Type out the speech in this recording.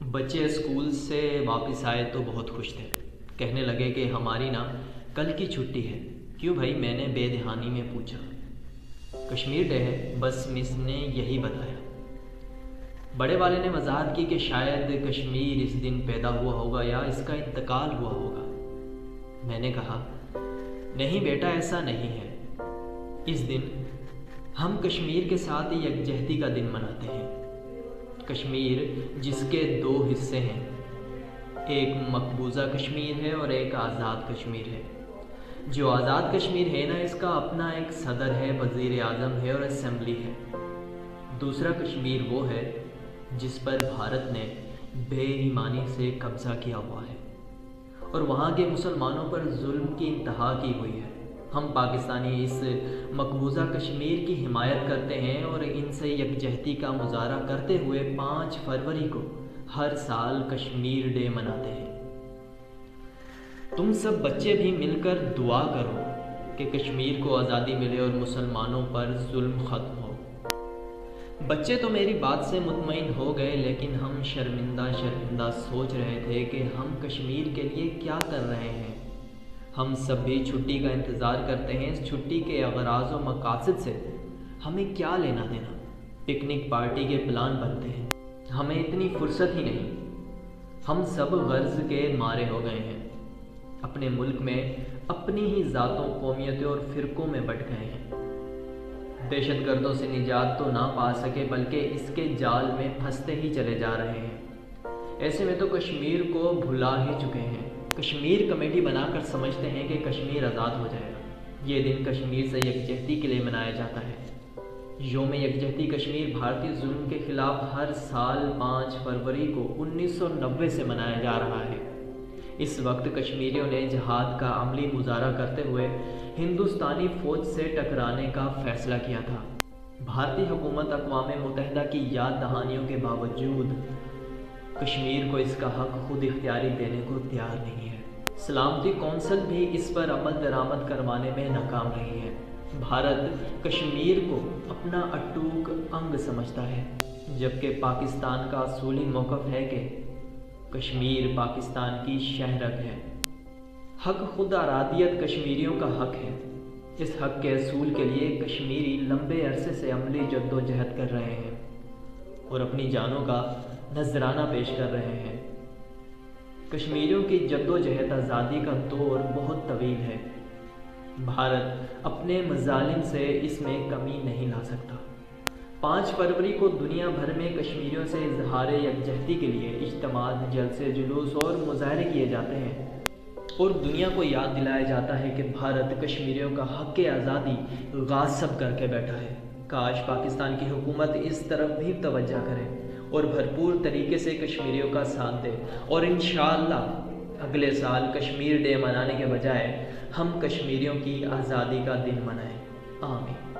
بچے اسکول سے واپس آئے تو بہت خوش تھے۔ کہنے لگے کہ ہماری نا کل کی چھٹی ہے۔ کیوں بھائی؟ میں نے بے دہانی میں پوچھا۔ کشمیر ڈے ہے، بس مس نے یہی بتایا۔ بڑے والے نے وضاحت کی کہ شاید کشمیر اس دن پیدا ہوا ہوگا یا اس کا انتقال ہوا ہوگا۔ میں نے کہا نہیں بیٹا، ایسا نہیں ہے۔ اس دن ہم کشمیر کے ساتھ یکجہتی کا دن مناتے ہیں۔ کشمیر جس کے دو حصے ہیں، ایک مقبوضہ کشمیر ہے اور ایک آزاد کشمیر ہے۔ جو آزاد کشمیر ہے نا، اس کا اپنا ایک صدر ہے، وزیر اعظم ہے اور اسمبلی ہے۔ دوسرا کشمیر وہ ہے جس پر بھارت نے بے ایمانی سے قبضہ کیا ہوا ہے اور وہاں کے مسلمانوں پر ظلم کی انتہا کی ہوئی ہے۔ ہم پاکستانی اس مقبوضہ کشمیر کی حمایت کرتے ہیں اور ان سے یکجہتی کا مظاہرہ کرتے ہوئے 5 فروری کو ہر سال کشمیر ڈے مناتے ہیں۔ تم سب بچے بھی مل کر دعا کرو کہ کشمیر کو آزادی ملے اور مسلمانوں پر ظلم ختم ہو۔ بچے تو میری بات سے مطمئن ہو گئے، لیکن ہم شرمندہ سوچ رہے تھے کہ ہم کشمیر کے لیے کیا کر رہے ہیں۔ ہم سب بھی چھٹی کا انتظار کرتے ہیں۔ اس چھٹی کے اغراض و مقاصد سے ہمیں کیا لینا دینا؟ پکنک پارٹی کے پلان بنتے ہیں، ہمیں اتنی فرصت ہی نہیں۔ ہم سب غرض کے مارے ہو گئے ہیں، اپنے ملک میں اپنی ہی ذاتوں، قومیتوں اور فرقوں میں بٹ گئے ہیں۔ دہشت گردوں سے نجات تو نہ پا سکے، بلکہ اس کے جال میں پھنستے ہی چلے جا رہے ہیں۔ ایسے میں تو کشمیر کو بھلا ہی چکے ہیں۔ کشمیر کمیٹی بنا کر سمجھتے ہیں کہ کشمیر آزاد ہو جائے گا۔ یہ دن کشمیر سے یکجہتی کے لیے منایا جاتا ہے۔ یوم یکجہتی کشمیر بھارتی ظلم کے خلاف ہر سال 5 فروری کو 1990 سے منایا جا رہا ہے۔ اس وقت کشمیریوں نے جہاد کا عملی مظاہرہ کرتے ہوئے ہندوستانی فوج سے ٹکرانے کا فیصلہ کیا تھا۔ بھارتی حکومت اقوام متحدہ کی یاد دہانیوں کے باوجود کشمیر کو اس کا حق خود اختیاری دینے کو تیار نہیں ہے۔ سلامتی کونسل بھی اس پر عمل درآمد کروانے میں ناکام رہی ہے۔ بھارت کشمیر کو اپنا اٹوٹ انگ سمجھتا ہے، جبکہ پاکستان کا اصولی موقف ہے کہ کشمیر پاکستان کی شہرک ہے۔ حق خود ارادیت کشمیریوں کا حق ہے۔ اس حق کے اصول کے لیے کشمیری لمبے عرصے سے عملی جد و جہد کر رہے ہیں اور اپنی جانوں کا نذرانہ پیش کر رہے ہیں۔ کشمیریوں کی جد و جہد آزادی کا دور بہت طویل ہے۔ بھارت اپنے مظالم سے اس میں کمی نہیں لا سکتا۔ 5 فروری کو دنیا بھر میں کشمیریوں سے اظہار یکجہتی کے لیے اجتماعات، جلسے، جلوس اور مظاہرے کیے جاتے ہیں اور دنیا کو یاد دلایا جاتا ہے کہ بھارت کشمیریوں کا حق آزادی غاصب کر کے بیٹھا ہے۔ کاش پاکستان کی حکومت اس طرف بھی توجہ کرے اور بھرپور طریقے سے کشمیریوں کا ساتھ دے، اور انشاءاللہ اگلے سال کشمیر ڈے منانے کے بجائے ہم کشمیریوں کی آزادی کا دن منائیں۔ آمین۔